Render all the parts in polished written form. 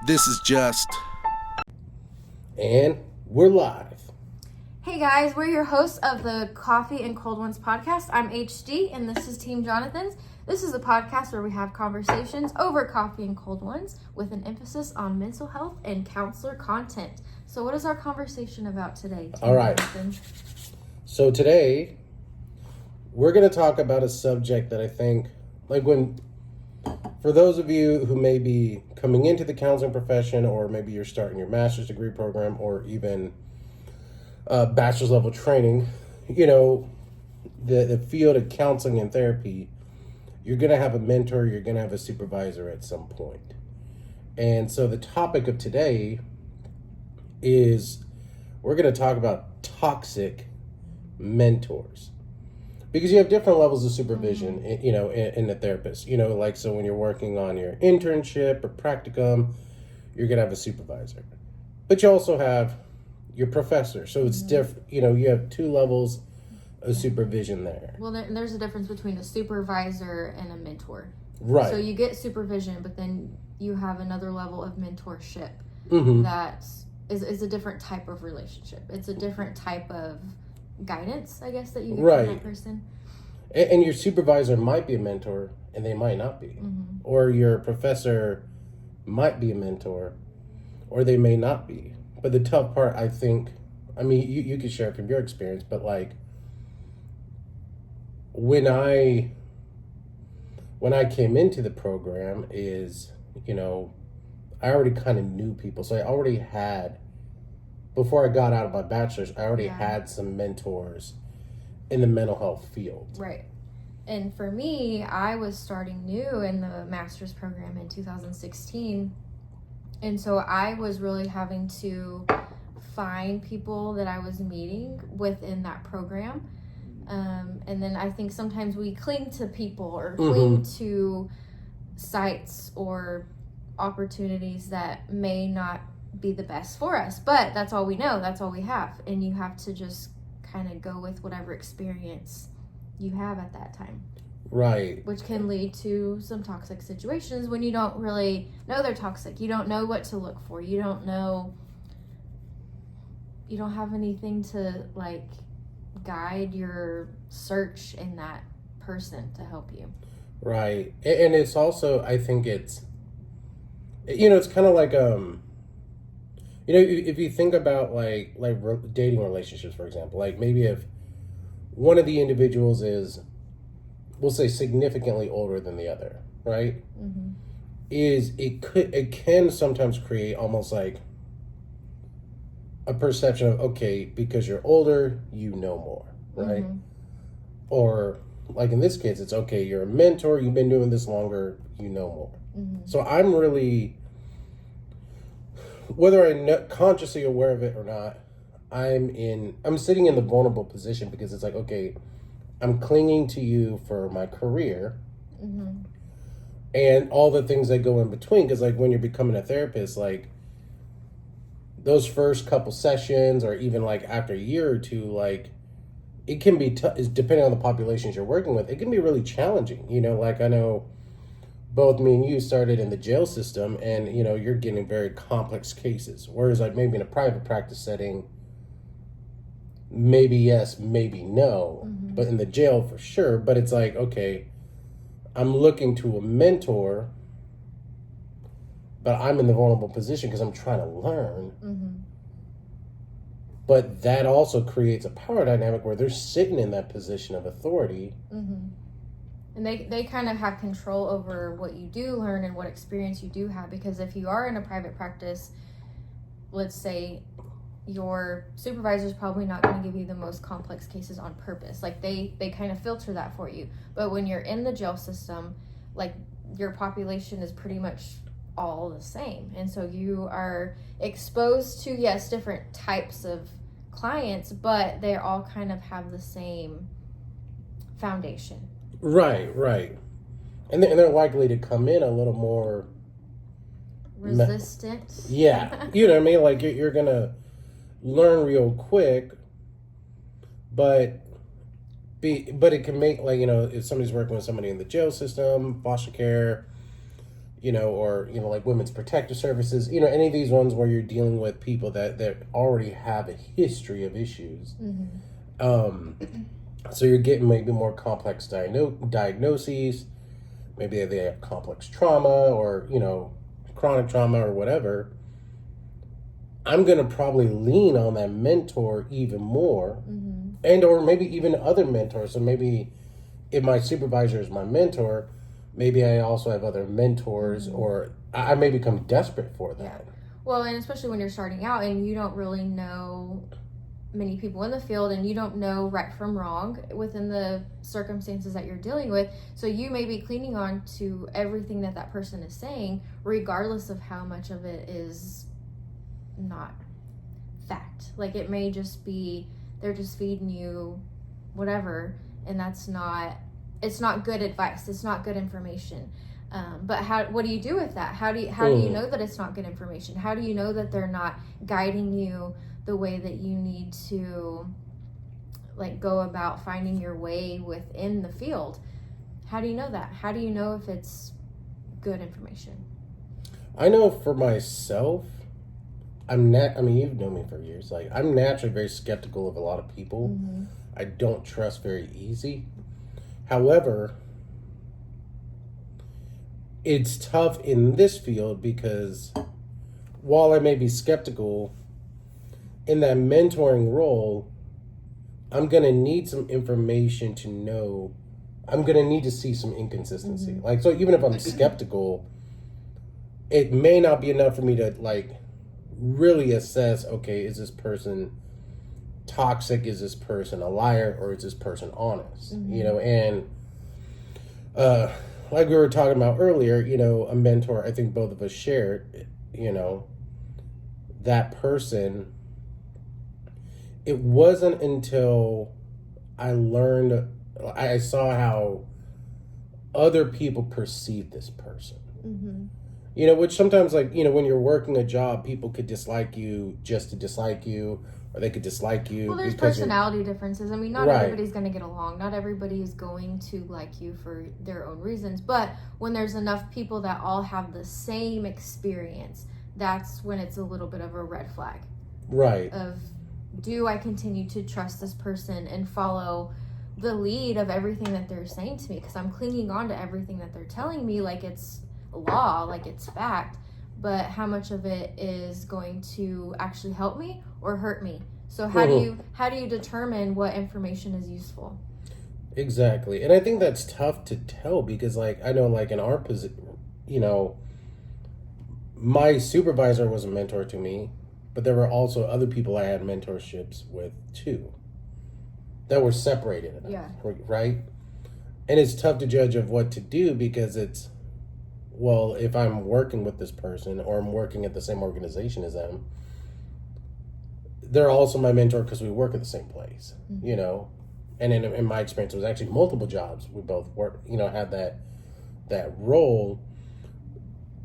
This is just. And we're live. Hey guys, we're your hosts of the Coffee and Cold Ones podcast. I'm HD and this is Team Jonathan's. This is a podcast where we have conversations over coffee and cold ones with an emphasis on mental health and counselor content. So what is our conversation about today, Team All right. Jonathan? So today, we're going to talk about a subject that I think, for those of you who may be coming into the counseling profession, or maybe you're starting your master's degree program, or even bachelor's level training, the field of counseling and therapy, you're going to have a mentor, you're going to have a supervisor at some point. And so the topic of today is we're going to talk about toxic mentors. Because you have different levels of supervision, in the therapist. So when you're working on your internship or practicum, you're going to have a supervisor. But you also have your professor. So it's different. You have two levels of supervision there. Well, there's a difference between a supervisor and a mentor. Right. So you get supervision, but then you have another level of mentorship that is a different type of relationship. It's a different type of guidance, I guess, that you get from that person. And your supervisor might be a mentor and they might not be. Or your professor might be a mentor or they may not be. But the tough part, I think, you can share from your experience, but when I came into the program is, I already kind of knew people. So I already had, before I got out of my bachelor's, I already had some mentors in the mental health field. Right. And for me, I was starting new in the master's program in 2016. And so I was really having to find people that I was meeting within that program. And then I think sometimes we cling to people or cling to sites or opportunities that may not be the best for us. But that's all we know. That's all we have. And you have to just kind of go with whatever experience you have at that time. Right. Which can lead to some toxic situations when you don't really know they're toxic. You don't know what to look for. You don't have anything to guide your search in that person to help you. Right. And it's also, I think it's kind of like, if you think about like dating relationships, for example, maybe if one of the individuals is, we'll say, significantly older than the other, right? It can sometimes create almost like a perception of, okay, because you're older, you know more, right? Or like in this case, it's okay, you're a mentor, you've been doing this longer, you know more. So I'm really, whether I'm consciously aware of it or not, I'm sitting in the vulnerable position because it's like, okay, I'm clinging to you for my career and all the things that go in between. Because when you're becoming a therapist, those first couple sessions or even after a year or two, it can be depending on the populations you're working with, it can be really challenging. I know both me and you started in the jail system and, you're getting very complex cases. Whereas maybe in a private practice setting, maybe yes, maybe no, but in the jail for sure. But it's okay, I'm looking to a mentor, but I'm in the vulnerable position because I'm trying to learn. But that also creates a power dynamic where they're sitting in that position of authority. And they kind of have control over what you do learn and what experience you do have. Because if you are in a private practice, let's say your supervisor is probably not going to give you the most complex cases on purpose. They kind of filter that for you. But when you're in the jail system, your population is pretty much all the same. And so you are exposed to, yes, different types of clients, but they all kind of have the same foundation. Right. And they're likely to come in a little more resistant. Yeah. You know what I mean? You're going to learn real quick, but it can make if somebody's working with somebody in the jail system, foster care, or, like Women's Protective Services, any of these ones where you're dealing with people that already have a history of issues. So you're getting maybe more complex diagnoses. Maybe they have complex trauma or, chronic trauma or whatever. I'm going to probably lean on that mentor even more. And or maybe even other mentors. So maybe if my supervisor is my mentor, maybe I also have other mentors, or I may become desperate for that. Yeah. Well, and especially when you're starting out and you don't really know many people in the field and you don't know right from wrong within the circumstances that you're dealing with. So you may be clinging on to everything that person is saying, regardless of how much of it is not fact. Like, it may just be they're just feeding you whatever, and it's not good advice. It's not good information. But what do you do with that? How do you know that it's not good information? How do you know that they're not guiding you the way that you need to, like, go about finding your way within the field? How do you know that? How do you know if it's good information? I know for myself, you've known me for years. Like, I'm naturally very skeptical of a lot of people. I don't trust very easy. However, it's tough in this field because while I may be skeptical, in that mentoring role, I'm going to need some information to know. I'm going to need to see some inconsistency. Like, so even if I'm skeptical, it may not be enough for me to, like, really assess, okay, is this person toxic? Is this person a liar? Or is this person honest? And like we were talking about earlier, a mentor, I think both of us shared, that person. It wasn't until I saw how other people perceive this person. Which sometimes, like, when you're working a job, people could dislike you just to dislike you, or they could dislike you. Well, there's personality differences. I mean, not everybody's going to get along. Not everybody is going to like you for their own reasons. But when there's enough people that all have the same experience, that's when it's a little bit of a red flag. Right. Of, do I continue to trust this person and follow the lead of everything that they're saying to me? Because I'm clinging on to everything that they're telling me like it's law, like it's fact. But how much of it is going to actually help me or hurt me? So how do you determine what information is useful? Exactly. And I think that's tough to tell because, like, I know, like, in our position, my supervisor was a mentor to me, but there were also other people I had mentorships with too that were separated enough, right? And it's tough to judge of what to do because it's, well, if I'm working with this person or I'm working at the same organization as them, they're also my mentor because we work at the same place, And in my experience, it was actually multiple jobs. We both had that role.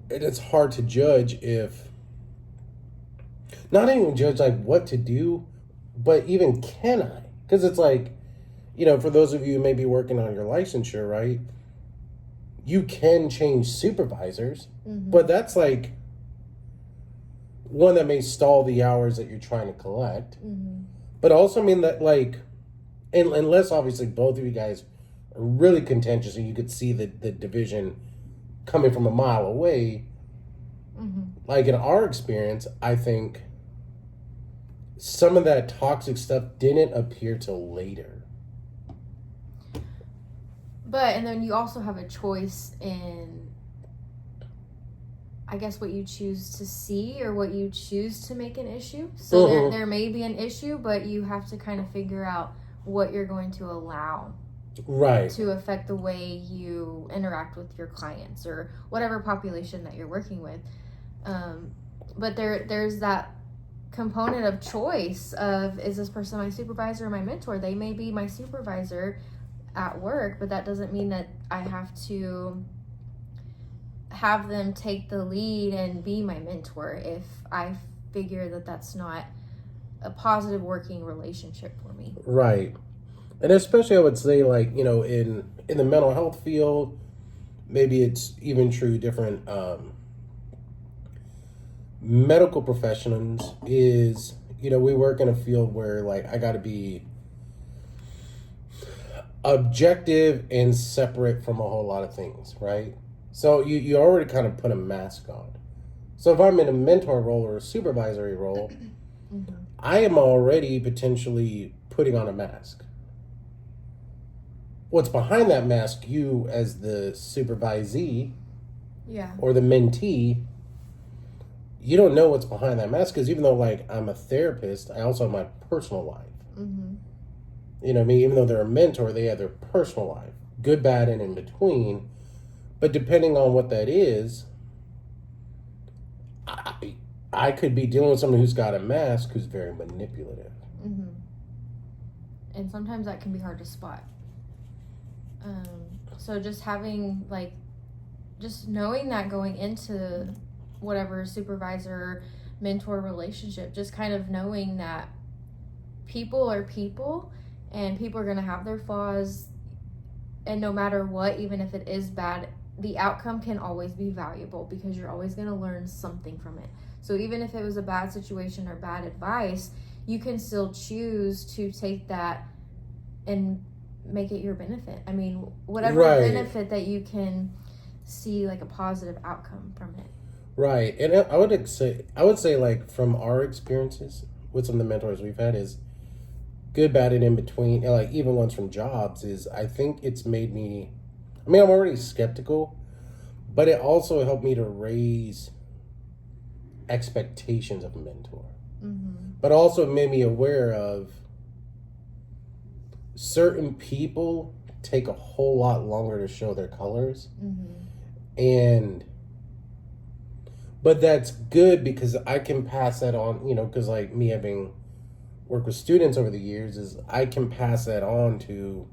And it's hard to judge not even judge, like, what to do, but even can I? Because it's like, for those of you who may be working on your licensure, right? You can change supervisors, but that's like one that may stall the hours that you're trying to collect. But also, I mean, that, like, unless obviously both of you guys are really contentious and you could see the division coming from a mile away, like in our experience, I think some of that toxic stuff didn't appear till later. But, and then you also have a choice in, I guess, what you choose to see or what you choose to make an issue. So there may be an issue, but you have to kind of figure out what you're going to allow to affect the way you interact with your clients or whatever population that you're working with. But there's that component of choice of, is this person my supervisor or my mentor? They may be my supervisor at work, but that doesn't mean that I have to have them take the lead and be my mentor if I figure that that's not a positive working relationship for me. Right. And especially I would say, like, in the mental health field, maybe it's even true different medical professions is, we work in a field where like I got to be objective and separate from a whole lot of things, right? So you already kind of put a mask on. So if I'm in a mentor role or a supervisory role, Mm-hmm. I am already potentially putting on a mask. What's behind that mask, you as the supervisee Yeah. or the mentee, you don't know what's behind that mask, because even though like I'm a therapist, I also have my personal life. Mm-hmm. You know what I mean? Even though they're a mentor, they have their personal life, good, bad, and in between. But depending on what that is, I could be dealing with someone who's got a mask who's very manipulative. Mm-hmm. And sometimes that can be hard to spot. So just having just knowing that going into whatever supervisor mentor relationship, just kind of knowing that people are people and people are going to have their flaws, and no matter what, even if it is bad, the outcome can always be valuable because you're always going to learn something from it. So even if it was a bad situation or bad advice, you can still choose to take that and make it your benefit. I mean, whatever benefit that you can see, like a positive outcome from it. Right. And I would say like from our experiences with some of the mentors we've had is good, bad, and in between, and like even ones from jobs, is I think it's made me, I'm already skeptical, but it also helped me to raise expectations of a mentor. Mm-hmm. But also made me aware of certain people take a whole lot longer to show their colors. Mm-hmm. But that's good because I can pass that on, because like me having worked with students over the years, is I can pass that on to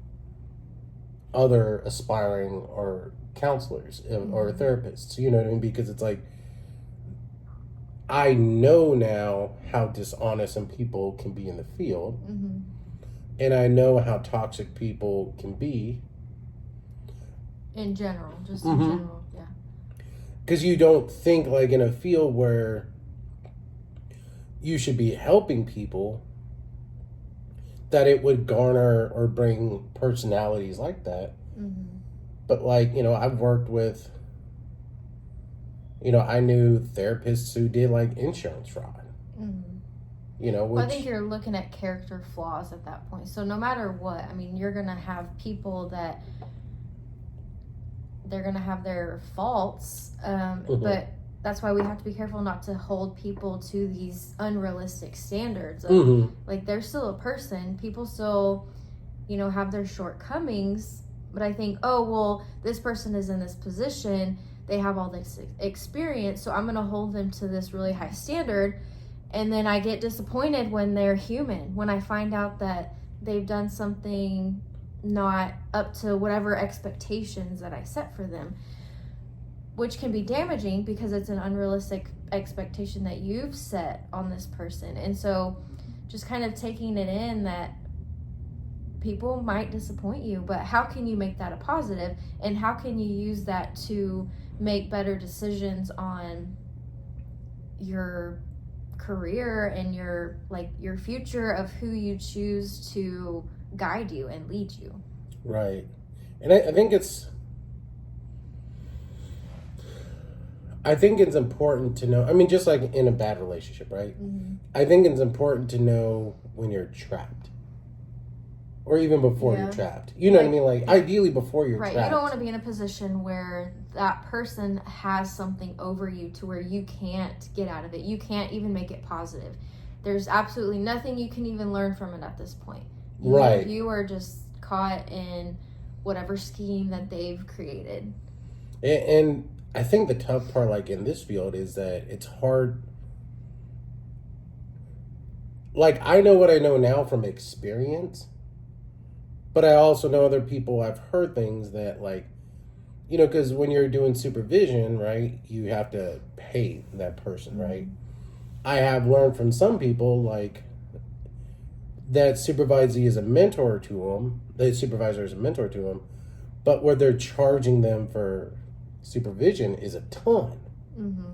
other aspiring or counselors or therapists, you know what I mean? Because it's like, I know now how dishonest some people can be in the field. Mm-hmm. And I know how toxic people can be. In general, just Mm-hmm. in general, yeah. Because you don't think like in a field where you should be helping people that it would garner or bring personalities like that. Mm-hmm. But like, I've worked with, I knew therapists who did like insurance fraud. Mm-hmm. Which, I think you're looking at character flaws at that point. So no matter what, you're going to have people that they're going to have their faults, but that's why we have to be careful not to hold people to these unrealistic standards. Like, they're still a person. People still, have their shortcomings. But I think, this person is in this position. They have all this experience, so I'm going to hold them to this really high standard. And then I get disappointed when they're human, when I find out that they've done something not up to whatever expectations that I set for them, which can be damaging because it's an unrealistic expectation that you've set on this person. And so just kind of taking it in that people might disappoint you, but how can you make that a positive, and how can you use that to make better decisions on your career and your future of who you choose to guide you and lead you. Right. And I think it's important to know, just like in a bad relationship, right? Mm-hmm. I think it's important to know when you're trapped, or even before you're trapped. You know what I mean? Like, ideally before you're trapped. Right. You don't want to be in a position where that person has something over you to where you can't get out of it. You can't even make it positive. There's absolutely nothing you can even learn from it at this point. Right. You are just caught in whatever scheme that they've created. And I think the tough part, like in this field, is that it's hard. Like, I know what I know now from experience, but I also know other people, I've heard things that, like, because when you're doing supervision, right, you have to pay that person, right? I have learned from some people, like, that supervisee is a mentor to them, the supervisor is a mentor to them, but where they're charging them for supervision is a ton. Mm-hmm.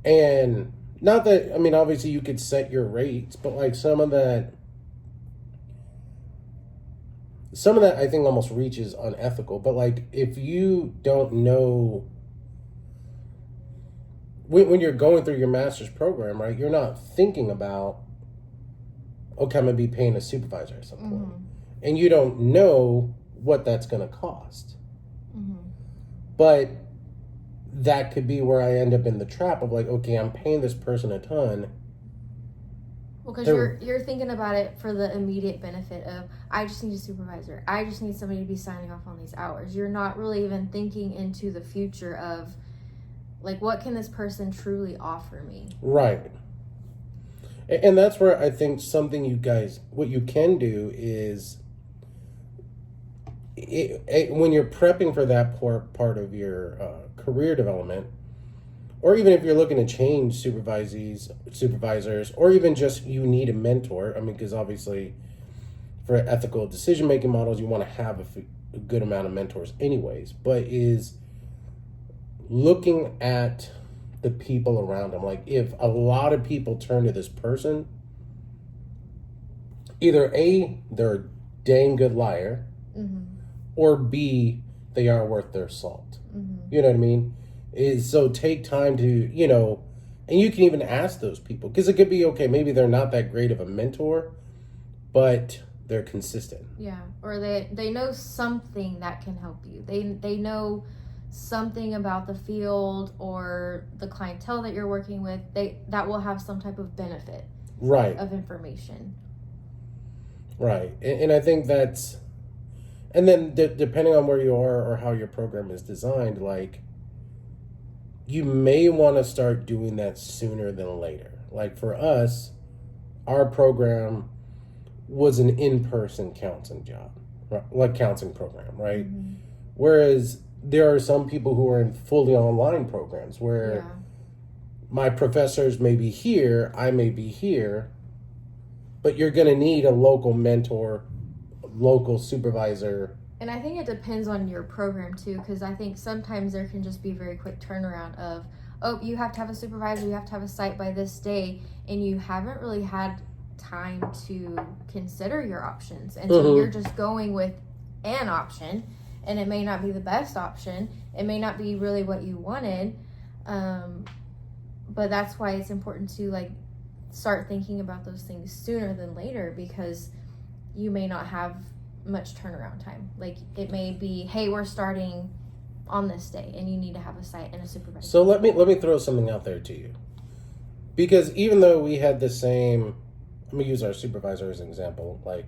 And not that, I mean, obviously you could set your rates, but like some of that I think almost reaches unethical. But like if you don't know, when you're going through your master's program, right, you're not thinking about, okay, I'm going to be paying a supervisor at some point. And you don't know what that's going to cost. But that could be where I end up in the trap of like, okay, I'm paying this person a ton. Well, because you're thinking about it for the immediate benefit of, I just need a supervisor. I just need somebody to be signing off on these hours. You're not really even thinking into the future of, like, what can this person truly offer me? Right. And that's where I think something you guys, what you can do is, when you're prepping for that part of your career development, or even if you're looking to change supervisors, or even just you need a mentor. I mean, because obviously for ethical decision-making models, you want to have a good amount of mentors anyways, but is looking at the people around them. Like if a lot of people turn to this person, either A, they're a dang good liar, or B, they are worth their salt. You know what I mean? So take time to, and you can even ask those people, because it could be, okay, maybe they're not that great of a mentor, but they're consistent. Yeah, or they know something that can help you. They know something about the field or the clientele that you're working with. That will have some type of benefit, right, of information. Right, and I think that's, and then depending on where you are or how your program is designed, like, you may want to start doing that sooner than later. Like for us, our program was an in-person counseling job, like counseling program, right? Whereas there are some people who are in fully online programs where my professors may be here, I may be here, but you're going to need a local mentor, local supervisor. And I think it depends on your program too, because I think sometimes there can just be very quick turnaround of, oh, you have to have a supervisor, you have to have a site by this day, and you haven't really had time to consider your options. And so you're just going with an option, and it may not be the best option. It may not be really what you wanted. But that's why it's important to like start thinking about those things sooner than later, because you may not have much turnaround time. Like it may be, hey, we're starting on this day and you need to have a site and a supervisor. So let me throw something out there to you, because even though we had the same, let me use our supervisor as an example, like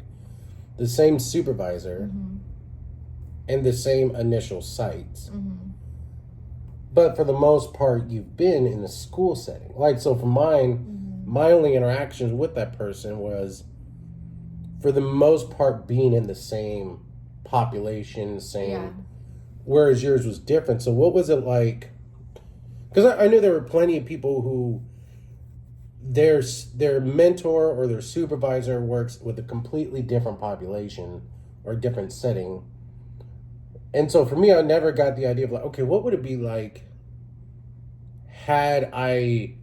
the same supervisor and the same initial sites, but for the most part you've been in the school setting. Like, so for mine, my only interactions with that person was, for the most part, being in the same population, whereas yours was different. So what was it like? Because I knew there were plenty of people who their mentor or their supervisor works with a completely different population or different setting. And so for me, I never got the idea of like, okay, what would it be like had I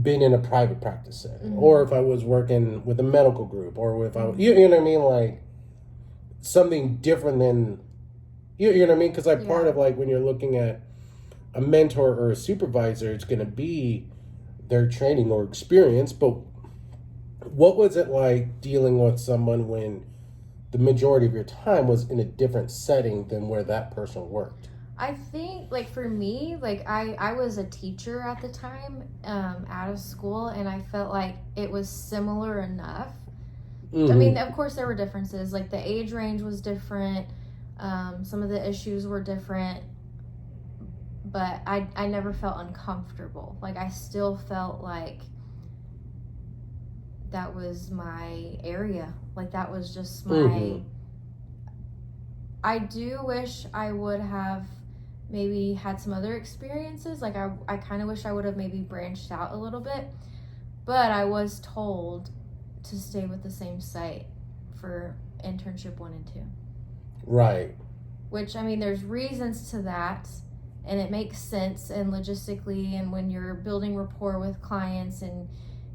been in a private practice setting, or if I was working with a medical group, or if I, you know what I mean, like something different than, you know what I mean? Because like part of like when you're looking at a mentor or a supervisor, it's going to be their training or experience. But what was it like dealing with someone when the majority of your time was in a different setting than where that person worked? I think, like, for me, like, I was a teacher at the time, out of school, and I felt like it was similar enough. I mean, of course, there were differences. Like, the age range was different. Some of the issues were different. But I never felt uncomfortable. Like, I still felt like that was my area. Like, that was just my... I do wish I would have maybe had some other experiences. Like I kind of wish I would have maybe branched out a little bit, but I was told to stay with the same site for internship 1 and 2. Right. Which, I mean, there's reasons to that, and it makes sense and logistically, and when you're building rapport with clients and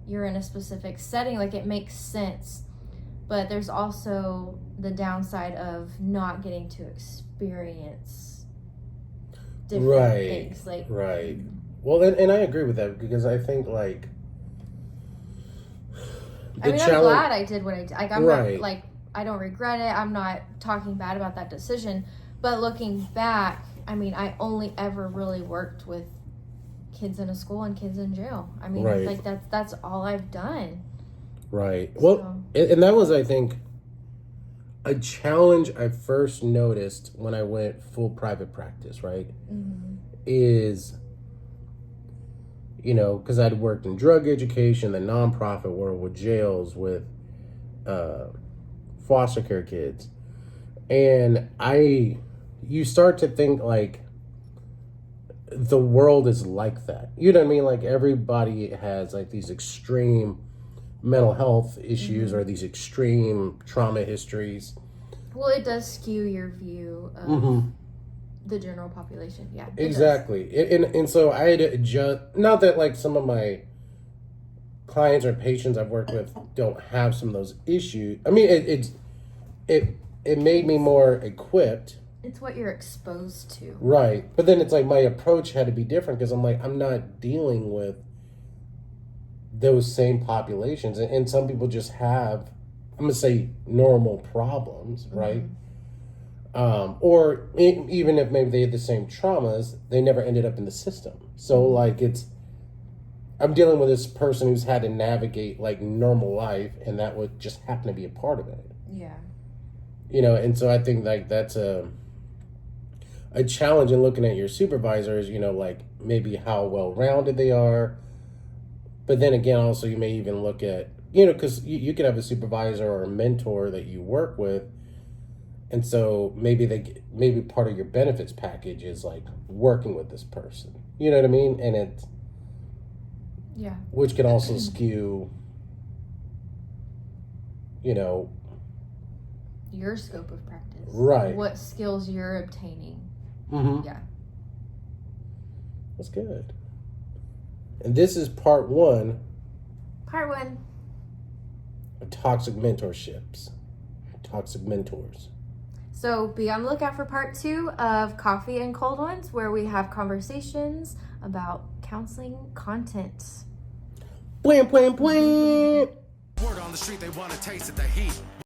you're in a specific setting, like it makes sense. But there's also the downside of not getting to experience different things. Like, right. Well, and I agree with that, because I think, like, I'm glad I did what I did. Like, I'm right. not, like, I don't regret it. I'm not talking bad about that decision. But looking back, I mean, I only ever really worked with kids in a school and kids in jail. I mean, right. like, that's all I've done. Right. Well, and that was, I think, a challenge I first noticed when I went full private practice, right? Mm-hmm. Is, you know, because I'd worked in drug education, the nonprofit world, with jails, with foster care kids. And you start to think, like, the world is like that. You know what I mean? Like, everybody has, like, these extreme mental health issues, or these extreme trauma histories. Well, it does skew your view of the general population. Yeah, exactly. And so I had to adjust. Not that, like, some of my clients or patients I've worked with don't have some of those issues. I mean, it made me more equipped. It's what you're exposed to. Right. But then it's like my approach had to be different, because I'm like, I'm not dealing with those same populations. And some people just have, I'm going to say, normal problems, right? Or even if maybe they had the same traumas, they never ended up in the system. So, like, I'm dealing with this person who's had to navigate, like, normal life, and that would just happen to be a part of it. Yeah. You know, and so I think, like, that's a challenge in looking at your supervisors, you know, like, maybe how well-rounded they are. But then again, also, you may even look at, you know, because you could have a supervisor or a mentor that you work with. And so maybe part of your benefits package is, like, working with this person. You know what I mean? And which can also skew, you know, your scope of practice. Right. What skills you're obtaining. Mm-hmm. Yeah. That's good. And this is part 1. Part 1. Of toxic mentorships. Toxic mentors. So be on the lookout for part 2 of Coffee and Cold Ones, where we have conversations about counseling content. Blam, blam, blam. Word on the street, they want to taste of the heat.